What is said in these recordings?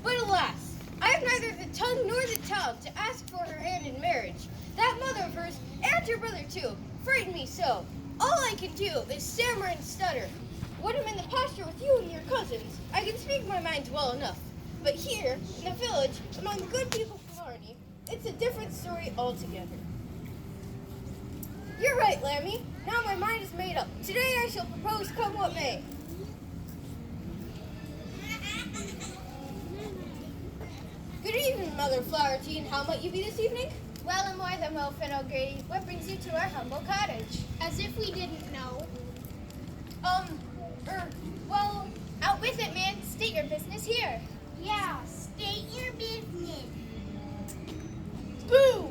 But alas, I have neither the tongue nor the talent to ask for her hand in marriage. That mother of hers, and her brother too, frighten me so. All I can do is stammer and stutter. When I'm in the pasture with you and your cousins, I can speak my mind well enough. But here, in the village, among the good people of blarney, it's a different story altogether. You're right, Lammy. Now my mind is made up. Today I shall propose come what may. Good evening, Mother Flowerteen. How might you be this evening? Well and more than well, Finn O'Grady. What brings you to our humble cottage? As if we didn't know. Well, out with it, man. State your business here. Yeah, state your business. Boo!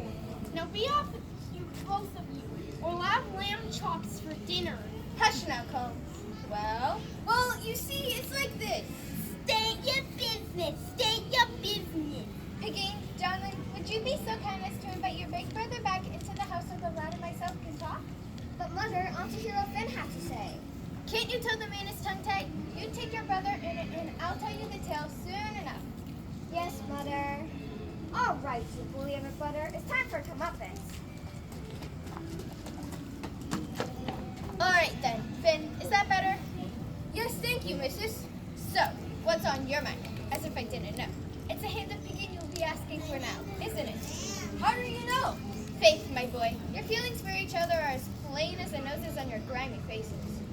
Now be off with you, both of you, or we'll have lamb chops for dinner. Hush now, Cone. Well, you see, it's like this. State your business. State your business. Piggy, darling, would you be so kind as to invite your big brother back into the house so the lad and myself can talk? But Mother, I want to hear what Finn has to say. Can't you tell the man is tongue-tied? You take your brother and I'll tell you the tale soon enough. Yes, Mother. All right, you bully of a butter. It's time for comeuppance. All right, then. Finn, is that better? Yes, thank you, missus. So, what's on your mind? As if I didn't know. It's a hand of picking you'll be asking for now, isn't it? How do you know? Faith, my boy, your feelings for each other are as plain as the noses on your grimy faces.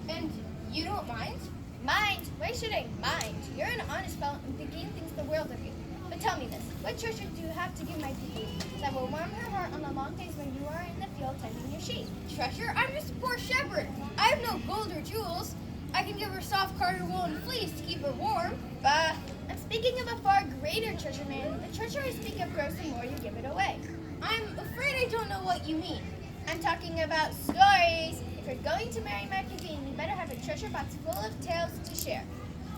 And you don't mind? Mind? Why should I mind? You're an honest fellow and Piggy thinks the world of you. But tell me this, what treasure do you have to give my Piggy that will warm her heart on the long days when you are in the field tending your sheep? Treasure? I'm just a poor shepherd. I have no gold or jewels. I can give her soft carded wool and fleece to keep her warm. Bah, I'm speaking of a far greater treasure, man. The treasure I speak of grows the more you give it away. I'm afraid I don't know what you mean. I'm talking about stories. If you're going to marry my Piggy, you better have a treasure box full of tales to share.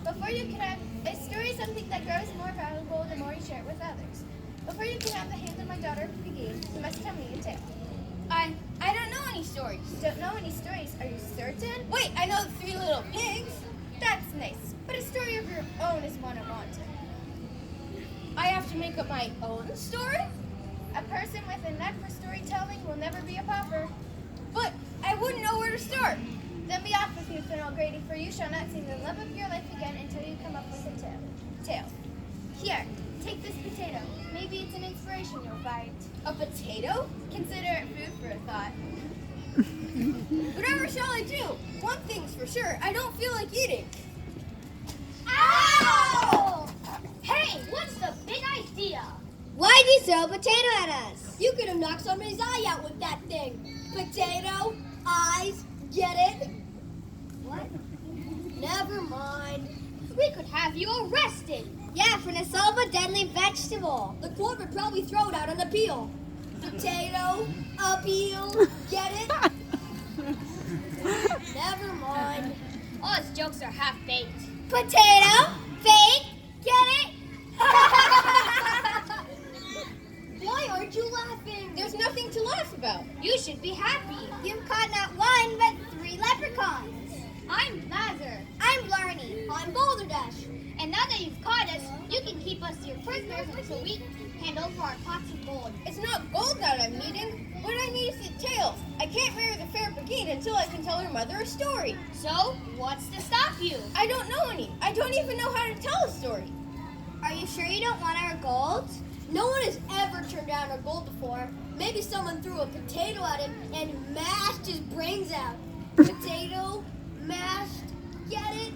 Before you can have a story, something that grows more valuable the more you share it with others. Before you can have the hand of my daughter Piggy, you must tell me a tale. I don't know any stories. Don't know any stories? Are you certain? Wait, I know the Three Little Pigs. That's nice, but a story of your own is one I wanted. I have to make up my own story? A person with a knack for storytelling will never be a pauper. But I wouldn't know where to start. Then be off with you, Finn O'Grady, for you shall not see the love of your life again until you come up with a tale. Here, take this potato. Maybe it's an inspiration you'll find. A potato? Consider it food for a thought. Whatever shall I do? One thing's for sure, I don't feel like eating. Ow! Hey, what's the big idea? Why'd you throw a potato at us? You could have knocked somebody's eye out with that thing. Potato, eyes, get it? What? Never mind. We could have you arrested. Yeah, for the soul of a deadly vegetable. The court would probably throw it out on appeal. Potato, appeal, get it? Never mind. All his jokes are half-baked. Potato, fake, get it? Why aren't you laughing? There's nothing to laugh about. You should be happy. You've caught not one, but 3 leprechauns. I'm blather. I'm blarney. I'm balderdash. And now that you've caught us, you can keep us your prisoners until we hand over our pots of gold. It's not gold that I'm needing. What I need is the tails. I can't marry the fair Peggy until I can tell her mother a story. So, what's to stop you? I don't know any. I don't even know how to tell a story. Are you sure you don't want our gold? No one has ever turned down our gold before. Maybe someone threw a potato at him and mashed his brains out. Potato, mashed, get it?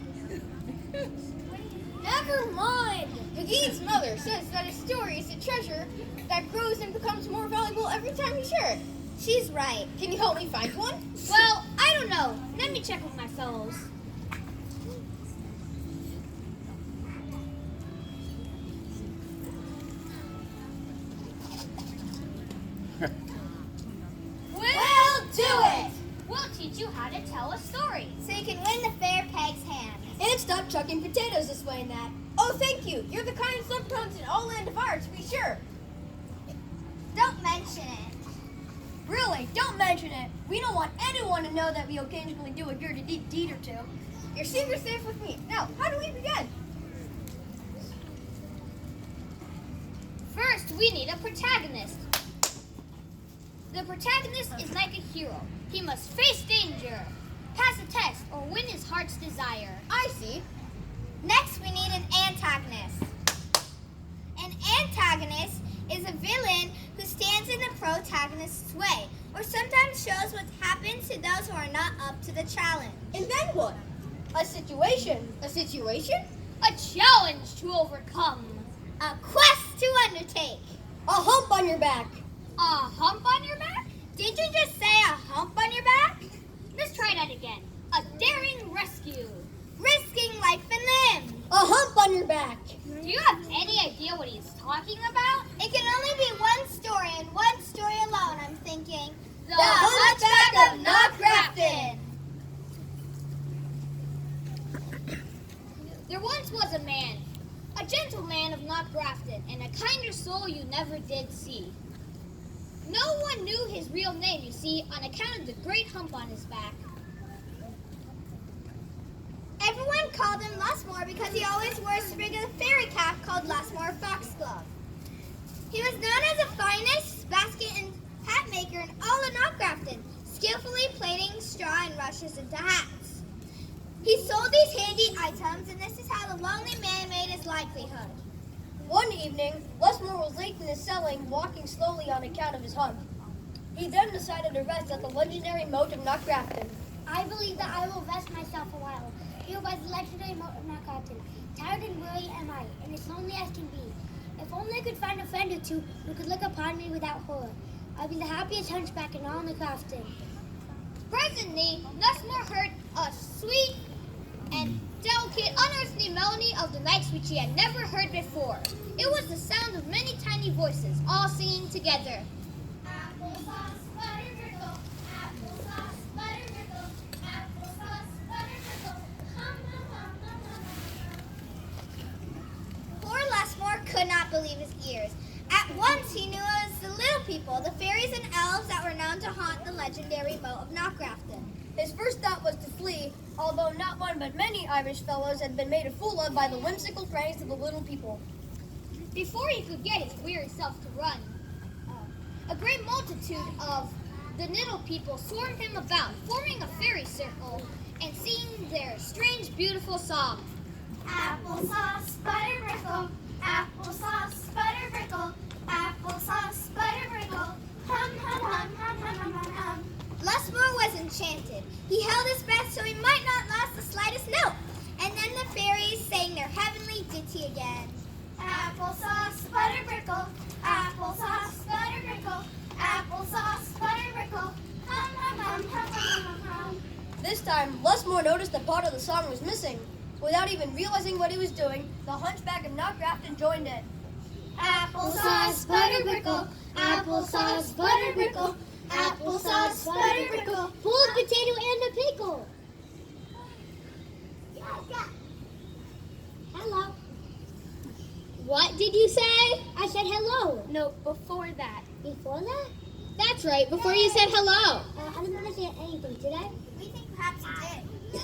Never mind. Peggy's mother says that a story is a treasure that grows and becomes more valuable every time you share it. She's right. Can you help me find one? Well, I don't know. Let me check with my fellows. We'll do it! We'll teach you how to tell a story. So you can win the fair peg's hand. And stop chucking potatoes this way and that. Oh, thank you. You're the kindest leprechauns in all land of ours, to be sure. Don't mention it. Really, don't mention it. We don't want anyone to know that we occasionally do a dirty deed or two. Your secret's safe with me. Now, how do we begin? First, we need a protagonist. The protagonist is like a hero. He must face danger, pass a test, or win his heart's desire. I see. Next, we need an antagonist. An antagonist is a villain who stands in the protagonist's way, or sometimes shows what happens to those who are not up to the challenge. And then what? A situation. A situation? A challenge to overcome. A quest to undertake. A hump on your back. A hump on your back? Did you just say a hump on your back? Let's try that again. A daring rescue. Risking life and limb. A hump on your back. Do you have any idea what he's talking about? It can only be one story and one story alone, I'm thinking. The Hunchback of Knockgrafton. There once was a man, a gentleman of Knockgrafton, and a kinder soul you never did see. No one knew his real name, you see, on account of the great hump on his back. Everyone called him Lusmore because he always wore a sprig of the fairy cap called Lusmore Foxglove. He was known as the finest basket and hat maker in all of Knockgrafton, skillfully plaiting straw and rushes into hats. He sold these handy items, and this is how the lonely man made his livelihood. One evening, Lusmore was late in his selling, walking slowly on account of his hump. He then decided to rest at the legendary moat of Knockgrafton. I believe that I will rest myself a while, here by the legendary moat of Knockgrafton. Tired and weary am I, and as lonely as can be. If only I could find a friend or two who could look upon me without horror, I'd be the happiest hunchback in all Knockgrafton. Presently, Lusmore heard a sweet and delicate, unearthly melody of the nights which he had never heard before. It was the sound of many tiny voices, all singing together. Applesauce, butter, brickle. Applesauce, butter, brickle. Applesauce, butter, brickle. Hum, hum, hum, hum, hum, hum. Poor Lusmore could not believe his ears. At once he knew it was the little people, the fairies and elves that were known to haunt the legendary moat of Knockgrafton. His first thought was to flee, although not one but many Irish fellows had been made a fool of by the whimsical pranks of the little people. Before he could get his weary self to run, a great multitude of the little people swarmed him about, forming a fairy circle and singing their strange, beautiful song. Applesauce, butter, brickle. Applesauce, butter, brickle. Applesauce, butter, brickle. Hum, hum, hum, hum, hum, hum, hum, hum. Lusmore was enchanted. He held his breath so he might not lose the slightest note. And then the fairies sang their heavenly ditty again. Applesauce, butter, brickle. Applesauce, butter, brickle. Applesauce, butter, brickle. Hum, hum, hum, hum, hum, hum, hum. This time, Lusmore noticed that part of the song was missing. Without even realizing what he was doing, the Hunchback of Knockgrafton joined in. Applesauce, butter, brickle. Applesauce, butter, brickle. Applesauce, butter, brickle. Boiled potato and a pickle. Hello. What did you say? I said hello. No, before that. Before that? That's right, before you said hello. I didn't understand anything, did I? We think perhaps you did.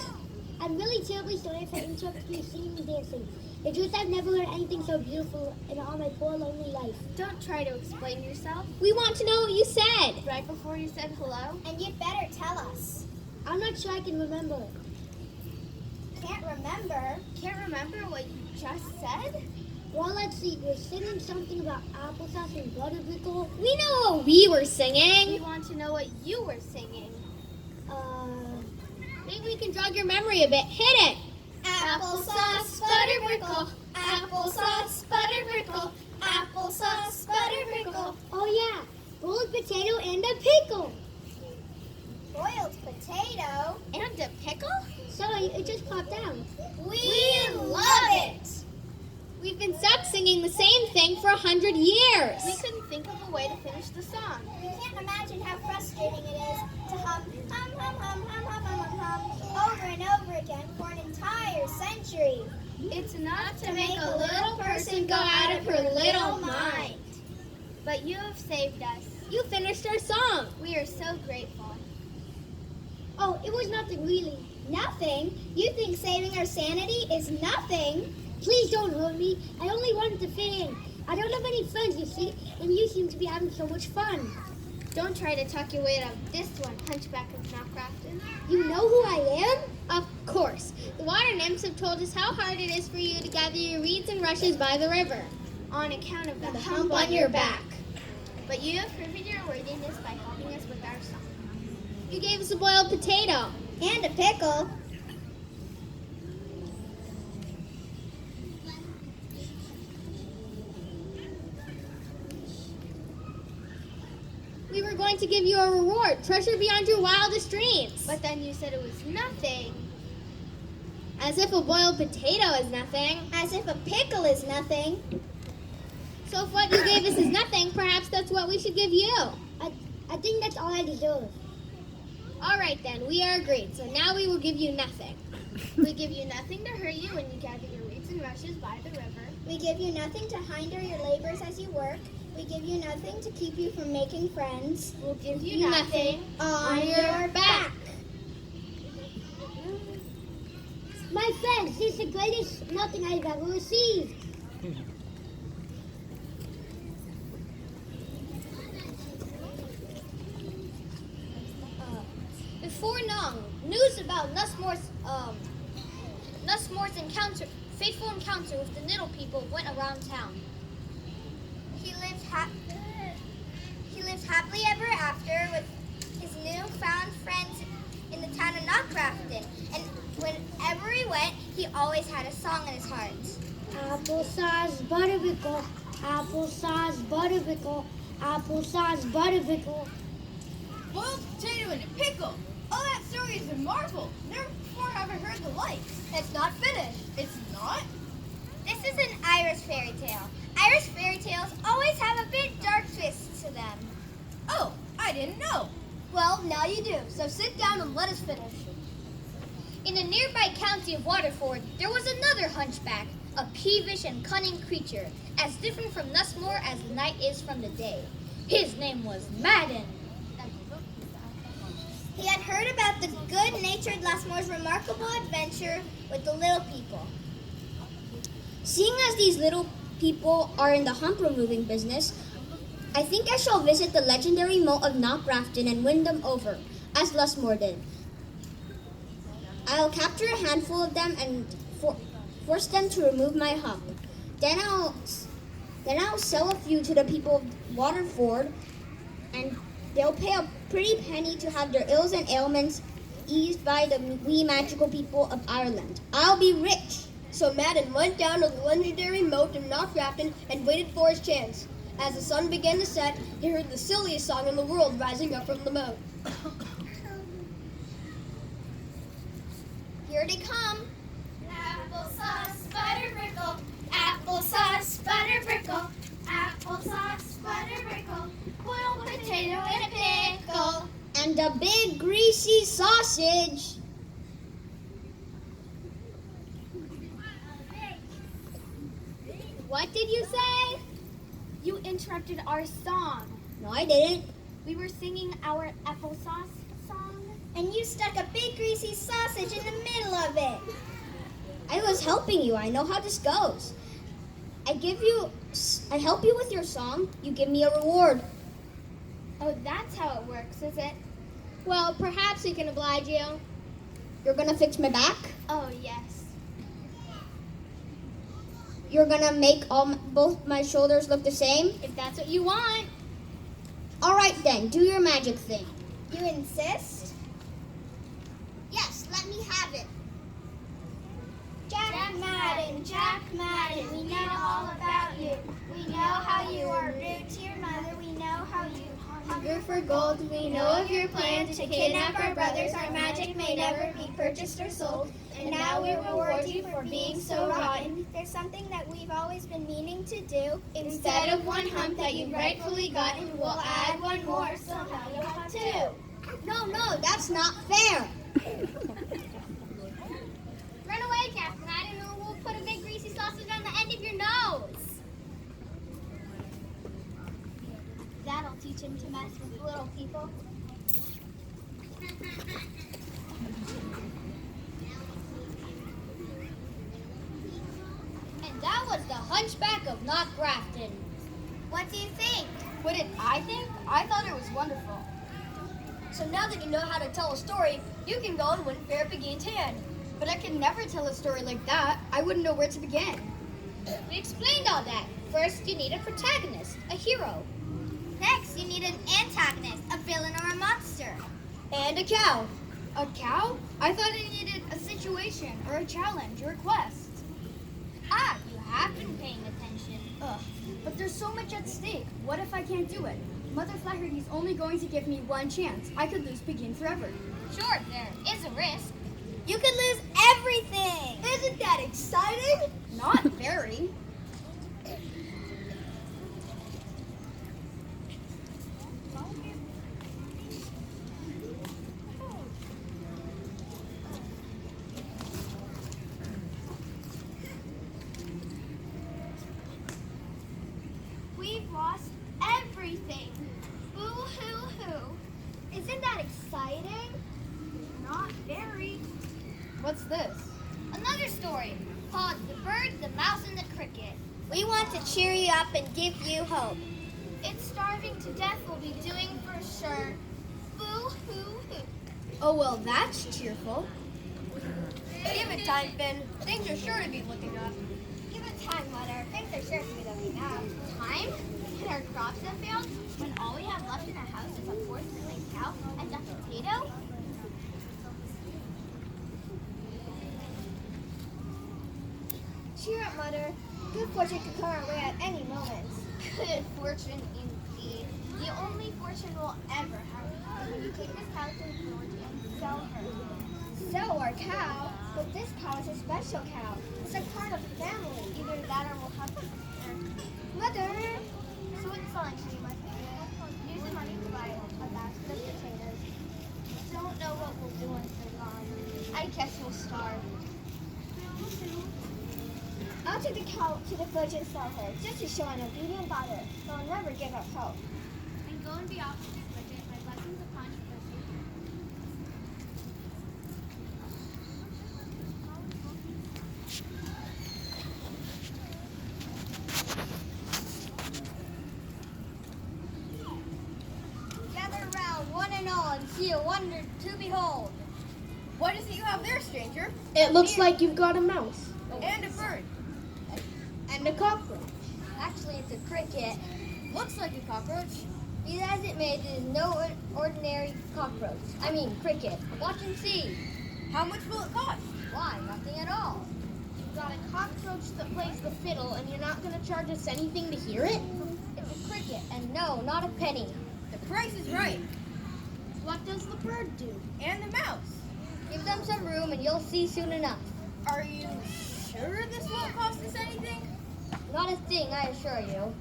I'm really terribly sorry for interrupting you singing and dancing. The truth, I've never heard anything so beautiful in all my poor lonely life. Don't try to explain yourself. We want to know what you said. Right before you said hello? And you'd better tell us. I'm not sure I can remember. Can't remember. Can't remember what you just said? Well, let's see. We're singing something about applesauce and butter pickle. We know what we were We singing. want to know what you were singing. Maybe we can jog your memory a bit. Hit it. Applesauce, butter, brickle. Applesauce, butter, brickle. Applesauce, butter, brickle. Oh yeah, boiled potato and a pickle. Boiled potato. And a pickle? Sorry, it just popped down. We love it. We've been stuck singing the same thing for 100 years. We couldn't think of a way to finish the song. You can't imagine how frustrating it is to hum, hum, hum, hum, hum, hum, hum, hum, over and over again for an entire century. It's enough To make a little person go out of her little mind. But you have saved us. You finished our song. We are so grateful. Oh, it was nothing really. Nothing? You think saving our sanity is nothing? Please don't hurt me. I only wanted to fit in. I don't have any friends, you see, and you seem to be having so much fun. Don't try to talk your way out of this one, Hunchback of Knockrafton. You know who I am? Of course. The water nymphs have told us how hard it is for you to gather your reeds and rushes by the river. On account of the hump on your back. But you have proven your worthiness by helping us with our song. You gave us a boiled potato. And a pickle. We were going to give you a reward, treasure beyond your wildest dreams. But then you said it was nothing. As if a boiled potato is nothing. As if a pickle is nothing. So if what you gave us is nothing, perhaps that's what we should give you. I think that's all I deserve. All right then, we are agreed. So now we will give you nothing. We give you nothing to hurt you when you gather your reeds and rushes by the river. We give you nothing to hinder your labors as you work. We give you nothing to keep you from making friends. We'll give you nothing on your back. My friends, this is the greatest nothing I've ever received. Before long, news about Nussmore's fateful encounter with the Niddle people went around town. He lives happily ever after with his newfound friends in the town of Knockrafton. And whenever he went, he always had a song in his heart. Applesauce butterpickle, applesauce butterpickle, applesauce butterpickle. Boiled potato and a pickle. Oh, that story is a marvel. Never before have I heard the like. It's not finished. It's not? This is an Irish fairy tale. Irish fairy tales always have a bit dark twist to them. Oh, I didn't know. Well, now you do. So sit down and let us finish. In the nearby county of Waterford, there was another hunchback, a peevish and cunning creature, as different from Nussmore as the night is from the day. His name was Madden. He had heard about the good-natured Lasmore's remarkable adventure with the little people. Seeing as these little people are in the hump removing business, I think I shall visit the legendary moat of Knockrafton and win them over, as Lusmore did. I'll capture a handful of them and force them to remove my hump. Then I'll sell a few to the people of Waterford, and they'll pay a pretty penny to have their ills and ailments eased by the wee magical people of Ireland. I'll be rich. So Madden went down to the legendary moat of Knockrafton and waited for his chance. As the sun began to set, he heard the silliest song in the world rising up from the moat. Here they come. Applesauce, butter brickle. Applesauce, butter brickle. Applesauce, butter brickle. Boiled potato and a pickle. And a big greasy sausage. What did you say? You interrupted our song. No, I didn't. We were singing our applesauce song. And you stuck a big greasy sausage in the middle of it. I was helping you. I know how this goes. I help you with your song. You give me a reward. Oh, that's how it works, is it? Well, perhaps we can oblige you. You're gonna fix my back. Oh, yes. You're gonna make both my shoulders look the same. If that's what you want. All right then, do your magic thing. You insist? Yes, let me have it. Jack Madden, we know all about you. We know how you are rude to your mother. We know how you hunger for gold. We know of your plan to kidnap our brothers. Our magic may never be purchased or sold. And now we reward you for being so rotten. There's something that we've always been meaning to do. Instead of one hump that you've rightfully gotten, we'll add one more, so now you'll have two. No, that's not fair. Run away, Jack Madden, or we'll put a big greasy sausage on the end of your nose. That'll teach him to mess with little people. was the Hunchback of Knock Grafton. What do you think? What did I think? I thought it was wonderful. So now that you know how to tell a story, you can go and win Fair Begin's hand. But I can never tell a story like that. I wouldn't know where to begin. We explained all that. First, you need a protagonist, a hero. Next, you need an antagonist, a villain or a monster. And a cow. A cow? I thought it needed a situation or a challenge or a quest. Ah, you have been paying attention. Ugh, but there's so much at stake. What if I can't do it? Mother Flaherty's only going to give me one chance. I could lose Begin forever. Sure, there is a risk. You could lose everything. Isn't that exciting? Not very. We've lost everything. Boo-hoo-hoo. Isn't that exciting? Not very. What's this? Another story called The Bird, the Mouse, and the Cricket. We want to cheer you up and give you hope. It's starving to death will be doing for sure. Boo-hoo-hoo. Oh, well, that's cheerful. Give it time, Finn. Things are sure to be looking up. Give it time, Mother. Things are sure to be looking up. Time? Can our crops have failed when all we have left in the house is a porcelain cow and a potato? Cheer up, Mother. Good fortune could come our way at any moment. Good fortune, indeed. The only fortune we'll ever have when you take this cow to the village and sell her. Sell our cow? But this cow is a special cow. It's a part of the family. Either that or we'll have to. Mother! So what's selling to you, my family? Use the money to buy a basket of potatoes. Don't know what we'll do once they're gone. I guess we'll starve. I'll take the cow to the village and sell her, just to show an obedient daughter, but I'll never give up hope. And go and be off to this budget. My blessings upon you. Gather around, one and all, and see a wonder to behold. What is it you have there, stranger? It looks like you've got a mouse. And a bird. And a cockroach. Actually, it's a cricket. Looks like a cockroach. Be that as it may, it is no ordinary cockroach. I mean, cricket. Watch and see. How much will it cost? Why, nothing at all. You've got a cockroach that plays the fiddle, and you're not going to charge us anything to hear it? It's a cricket, and no, not a penny. The price is right. What does the bird do? And the mouse. Give them some room, and you'll see soon enough. Are you sure this won't cost us anything? Not a thing, I assure you.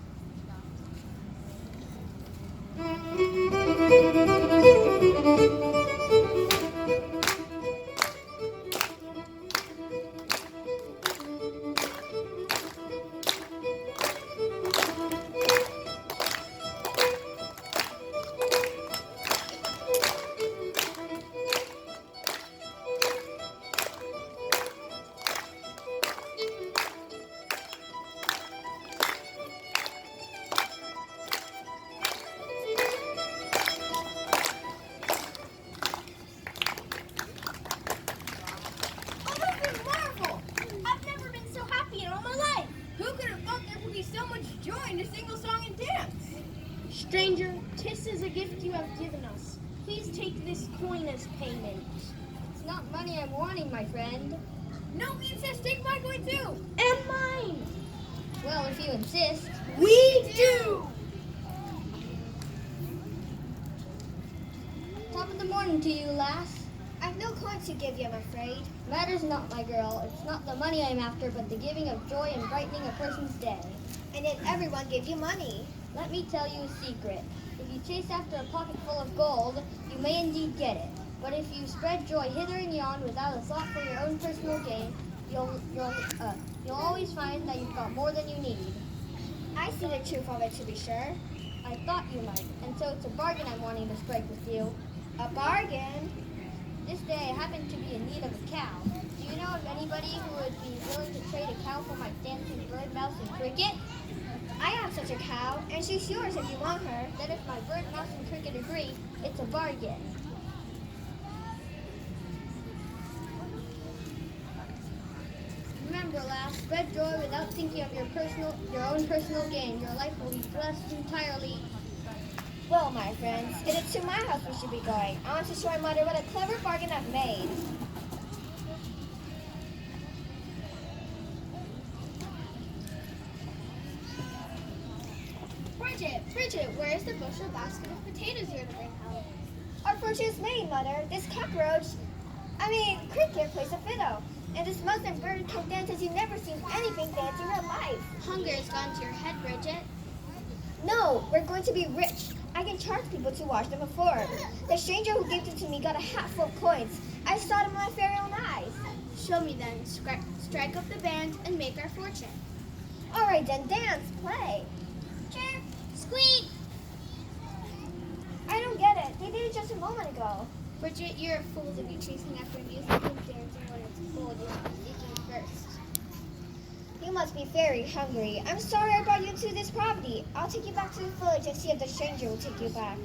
Oh, this is marvel! I've never been so happy in all my life. Who could have thought there would be so much joy in a single song and dance? Stranger, 'tis is a gift you have given us. Please take this coin as payment. It's not money I'm wanting, my friend. No, we insist. Take my coin too. And mine! Well, if you insist. We do. Top of the morning to you, lass. I've no coin to give you, I'm afraid. Matters not, my girl. It's not the money I'm after, but the giving of joy and brightening a person's day. And yet everyone gave you money. Let me tell you a secret. If you chase after a pocket full of gold, you may indeed get it. But if you spread joy hither and yon without a thought for your own personal gain, you'll always find that you've got more than you need. I see the truth of it, to be sure. I thought you might, and so it's a bargain I'm wanting to strike with you. A bargain? This day I happen to be in need of a cow. Do you you know of anybody who would be willing to trade a cow for my dancing bird, mouse, and cricket? I have such a cow, and she's yours if you want her. Then if my bird, mouse, and cricket agree, it's a bargain. Remember, lass, spread joy without thinking of your own personal gain. Your life will be blessed entirely. Well, my friends, it is to my house we should be going. I want to show my mother what a clever bargain I've made. Bridget, where's the bushel basket of potatoes you're to bring home? Our fortune is made, Mother. This cricket plays a fiddle. And this muslin bird can dance as you've never seen anything dance in your life. Hunger has gone to your head, Bridget. No, we're going to be rich. I can charge people to watch them perform. The stranger who gave them to me got a hat full of coins. I saw them with my very own eyes. Show me then. Strike up the band and make our fortune. All right, then, dance, play. Chirp, squeak. I don't get it. They did it just a moment ago. Bridget, you're a fool to be chasing after music and dancing when it's gold you should be seeking first. You must be very hungry. I'm sorry I brought you to this property. I'll take you back to the village and see if the stranger will take you back.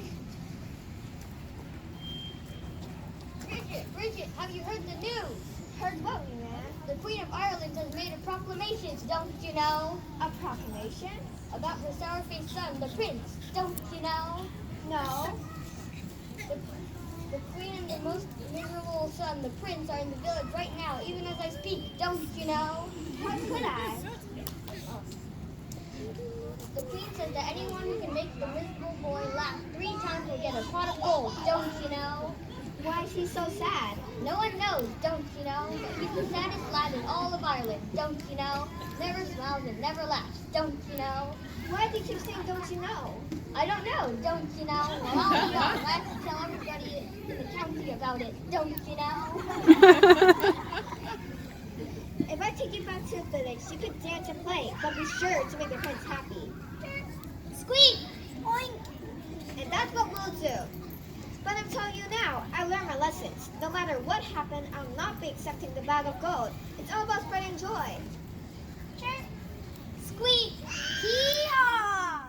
Bridget, have you heard the news? Heard what, wee man? The Queen of Ireland has made a proclamation, don't you know? A proclamation? About her sour-faced son, the prince, don't you know? No. The queen and the most miserable son, the prince, are in the village right now, even as I speak, don't you know? How could I? The queen says that anyone who can make the miserable boy laugh 3 times will get a pot of gold, don't you know? Why is he so sad? No one knows, don't you know? But he's the saddest lad in all of Ireland, don't you know? Never smiles and never laughs, don't you know? Why do you keep saying, don't you know? I don't know, don't you know? Well, I'll be gone. I have to tell everybody in the county about it, don't you know? If I take you back to the village, you could dance and play, but be sure to make the prince happy. Squeak. Oink! And that's what we'll do. But I'm telling you now, I learned my lessons. No matter what happened, I'll not be accepting the bag of gold. It's all about spreading joy. Chirp, squeak. Hee-haw!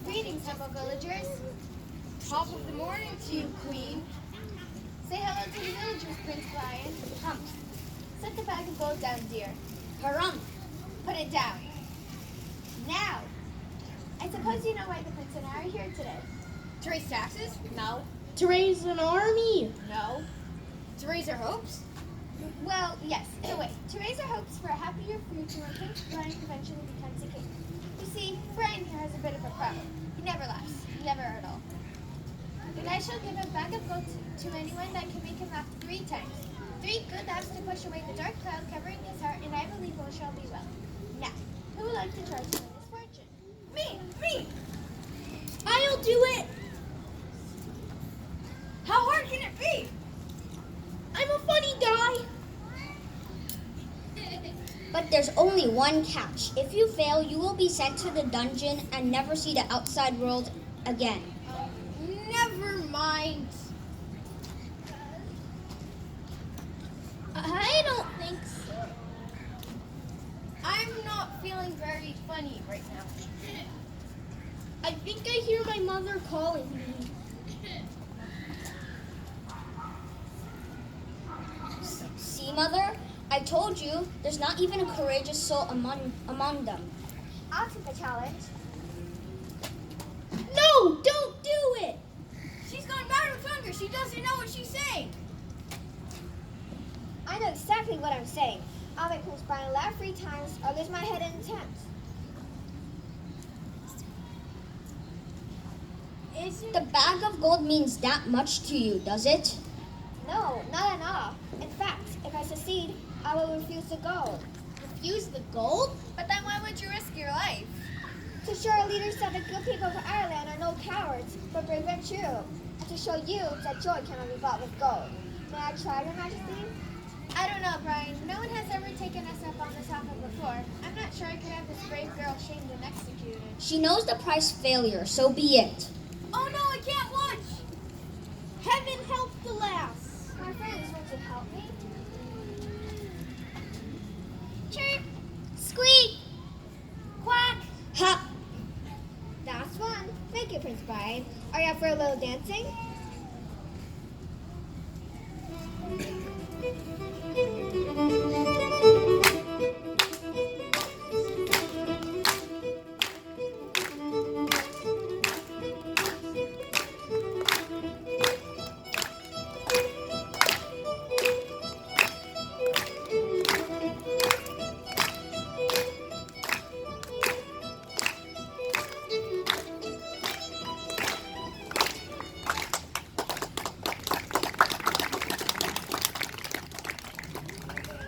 Greetings, humble villagers. Top of the morning to you, Queen. Say hello to the villagers, Prince Brian. Come. Set the bag of gold down, dear. Harumph. Put it down. Now. I suppose you know why the prince and I are here today. To raise taxes? No. To raise an army. No. To raise our hopes? Well, yes, in a way. To raise our hopes for a happier future when Prince Brian eventually becomes a king. You see, Brian here has a bit of a problem. He never laughs. Never at all. And I shall give a bag of gold to anyone that can make him laugh 3 times. 3 good laughs to push away the dark cloud covering his heart, and I believe all shall be well. Now, who would like to try to win this fortune? Me! I'll do it. How hard can it be? I'm a funny guy. But there's only one catch. If you fail, you will be sent to the dungeon and never see the outside world again. Never mind. I don't think so. I'm not feeling very funny right now. I think I hear my mother calling me. See, Mother? I told you, there's not even a courageous soul among them. I'll take the challenge. No, don't do it! She's going mad with hunger. She doesn't know what she's saying. I know exactly what I'm saying. I'll make Prince Brian laugh 3 times or lose my head in attempt. The bag of gold means that much to you, does it? No, not at all. In fact, if I succeed, I will refuse the gold. Refuse the gold? But then why would you risk your life? To show our leaders that the good people of Ireland are no cowards, but brave and true. And to show you that joy cannot be bought with gold. May I try, Your Majesty? I don't know, Brian. No one has ever taken us up on this offer before. I'm not sure I could have this brave girl shamed and executed. She knows the price failure, so be it. Oh no, I can't watch! Heaven help the lass! My friends, won't you help me? Chirp, squeak, quack. Ha! That's fun. Thank you, Prince Brian. Are you up for a little dancing?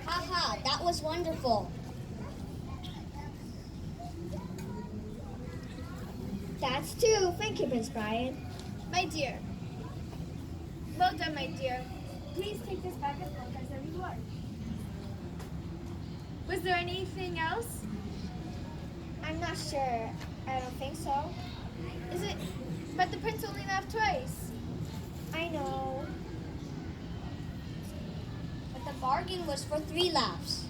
Haha, that was wonderful. That's two. Thank you, Prince Brian. My dear. Well done, my dear. Please take this bag of gold as a reward. Was there anything else? I'm not sure. I don't think so. Is it? But the prince only laughed twice. I know. But the bargain was for 3 laughs.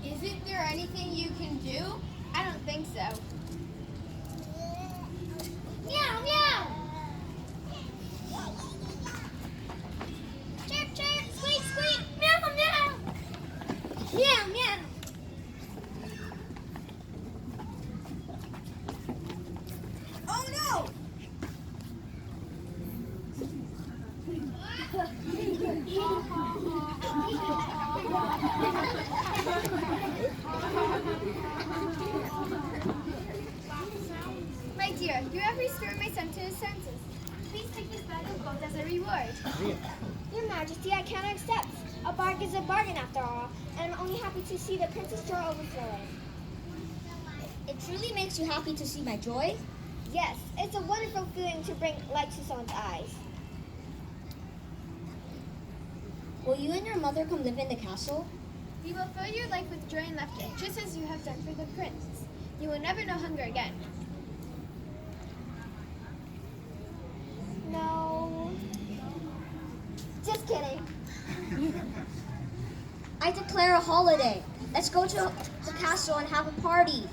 Isn't there anything you can do? I don't think so. Meow, meow. Chirp, chirp, squeak, squeak. Meow, meow. Meow, meow. Oh no! My dear, you have restored my son to his senses. Please take this bag of gold as a reward. Your Majesty, I can't accept. A bargain is a bargain after all, and I'm only happy to see the prince's joy overflowing. It truly makes you happy to see my joy. Yes, it's a wonderful feeling to bring light to someone's eyes. Will you and your mother come live in the castle? We will fill your life with joy and laughter, just as you have done for the prince. You will never know hunger again. No. Just kidding. I declare a holiday. Let's go to the castle and have a party.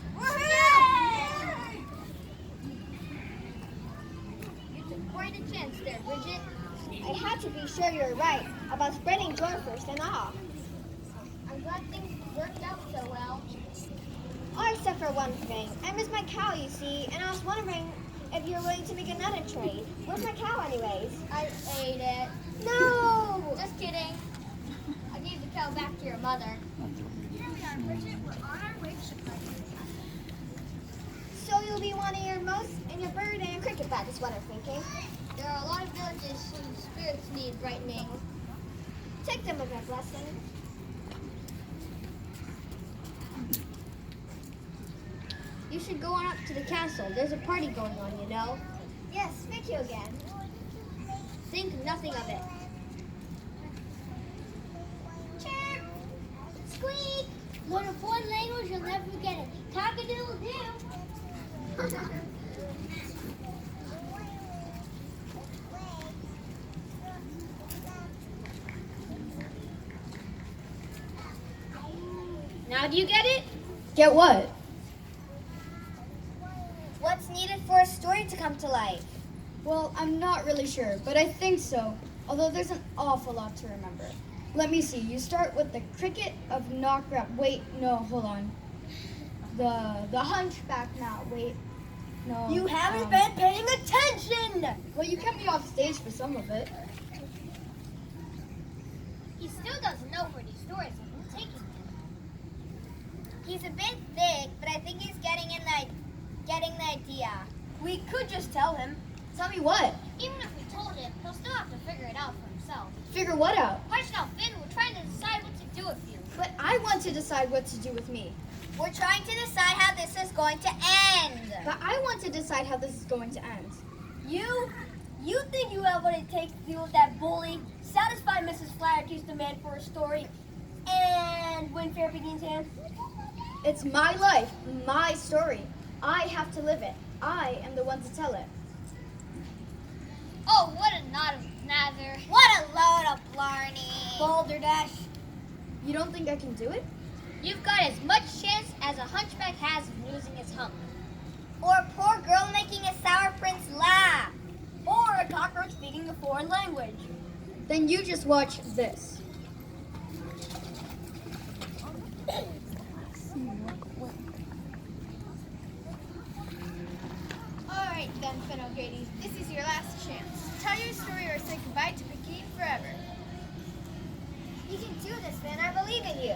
You took quite a chance there, Bridget. I had to be sure you were right about spreading joy first and all. I'm glad things worked out so well. All except for one thing. I missed my cow, you see, and I was wondering if you were willing to make another trade. Where's my cow, anyways? I ate it. No! Just kidding. I gave the cow back to your mother. Here we are, Bridget. We're on our way to the party. So you'll be wanting your mouse and your bird and your cricket bat is what I'm thinking. There are a lot of villages whose spirits need brightening. Take them with my blessing. You should go on up to the castle. There's a party going on, you know. Yes, thank you again. Think nothing of it. Chirp! Squeak! Learn a foreign language, you'll never forget it. Cock-a-doodle-doo! Now do you get it? Get what? What's needed for a story to come to life? Well, I'm not really sure, but I think so. Although there's an awful lot to remember. Let me see. You start with the cricket of Knockrap. Wait, no, hold on. The hunchback now. Wait, no. You haven't been paying attention! Well, you kept me off stage for some of it. He still doesn't know where these stories have been taking him. He's a bit thick, but I think he's getting the idea. We could just tell him. Tell me what? Even if we told him, he'll still have to figure it out for himself. Figure what out? Watch now, Finn, we're trying to decide what to do with you. But I want to decide what to do with me. We're trying to decide how this is going to end. But I want to decide how this is going to end. You You think you have what it takes to deal with that bully, satisfy Mrs. Flaherty's demand for a story, and win Fair Pickin's hand? It's my life, my story. I have to live it. I am the one to tell it. Oh, what a nather. What a load of blarney. Balderdash. You don't think I can do it? You've got as much chance as a hunchback has of losing his hump. Or a poor girl making a sour prince laugh. Or a cockroach speaking a foreign language. Then you just watch this. Alright then, Finn O'Grady. This is your last chance. Tell your story or say goodbye to Pekin forever. You can do this, Finn. I believe in you.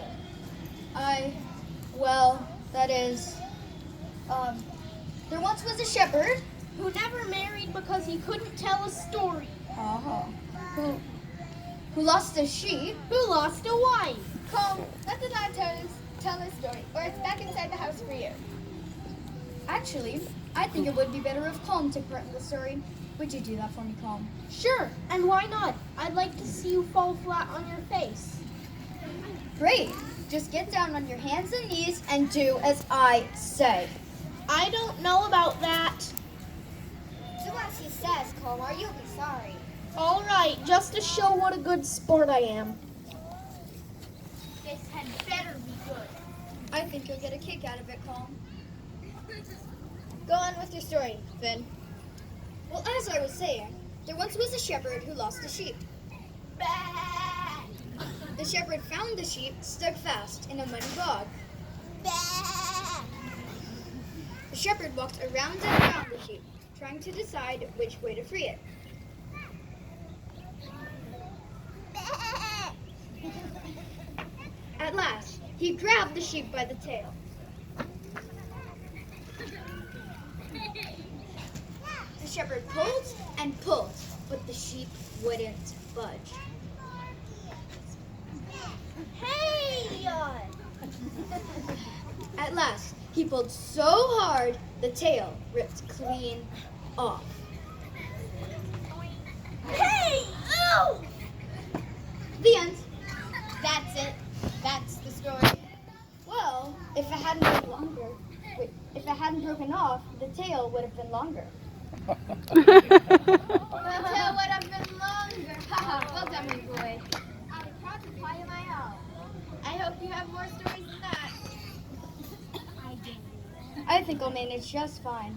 There once was a shepherd Who never married because he couldn't tell a story. who lost a sheep. Who lost a wife. Come, let the lad tell his story, or it's back inside the house for you. Actually, I think it would be better if Calm took part in the story. Would you do that for me, Calm? Sure, and why not? I'd like to see you fall flat on your face. Great. Just get down on your hands and knees and do as I say. I don't know about that. Do as he says, Calm, or you'll be sorry. All right, just to show what a good sport I am. This had better be good. I think you'll get a kick out of it, Calm. Go on with your story, Finn. Well, as I was saying, there once was a shepherd who lost a sheep. The shepherd found the sheep stuck fast in a muddy bog. The shepherd walked around and around the sheep, trying to decide which way to free it. At last, he grabbed the sheep by the tail. The shepherd pulled and pulled, but the sheep wouldn't budge. Hey! At last, he pulled so hard, the tail ripped clean off. Hey! Ow! The end. That's it. That's the story. Well, if it hadn't been longer, if it hadn't broken off, the tail would have been longer. The tail would have been longer. Well done, my boy. I'll be proud to call you my own. I hope you have more stories than that. I think I'll manage just fine.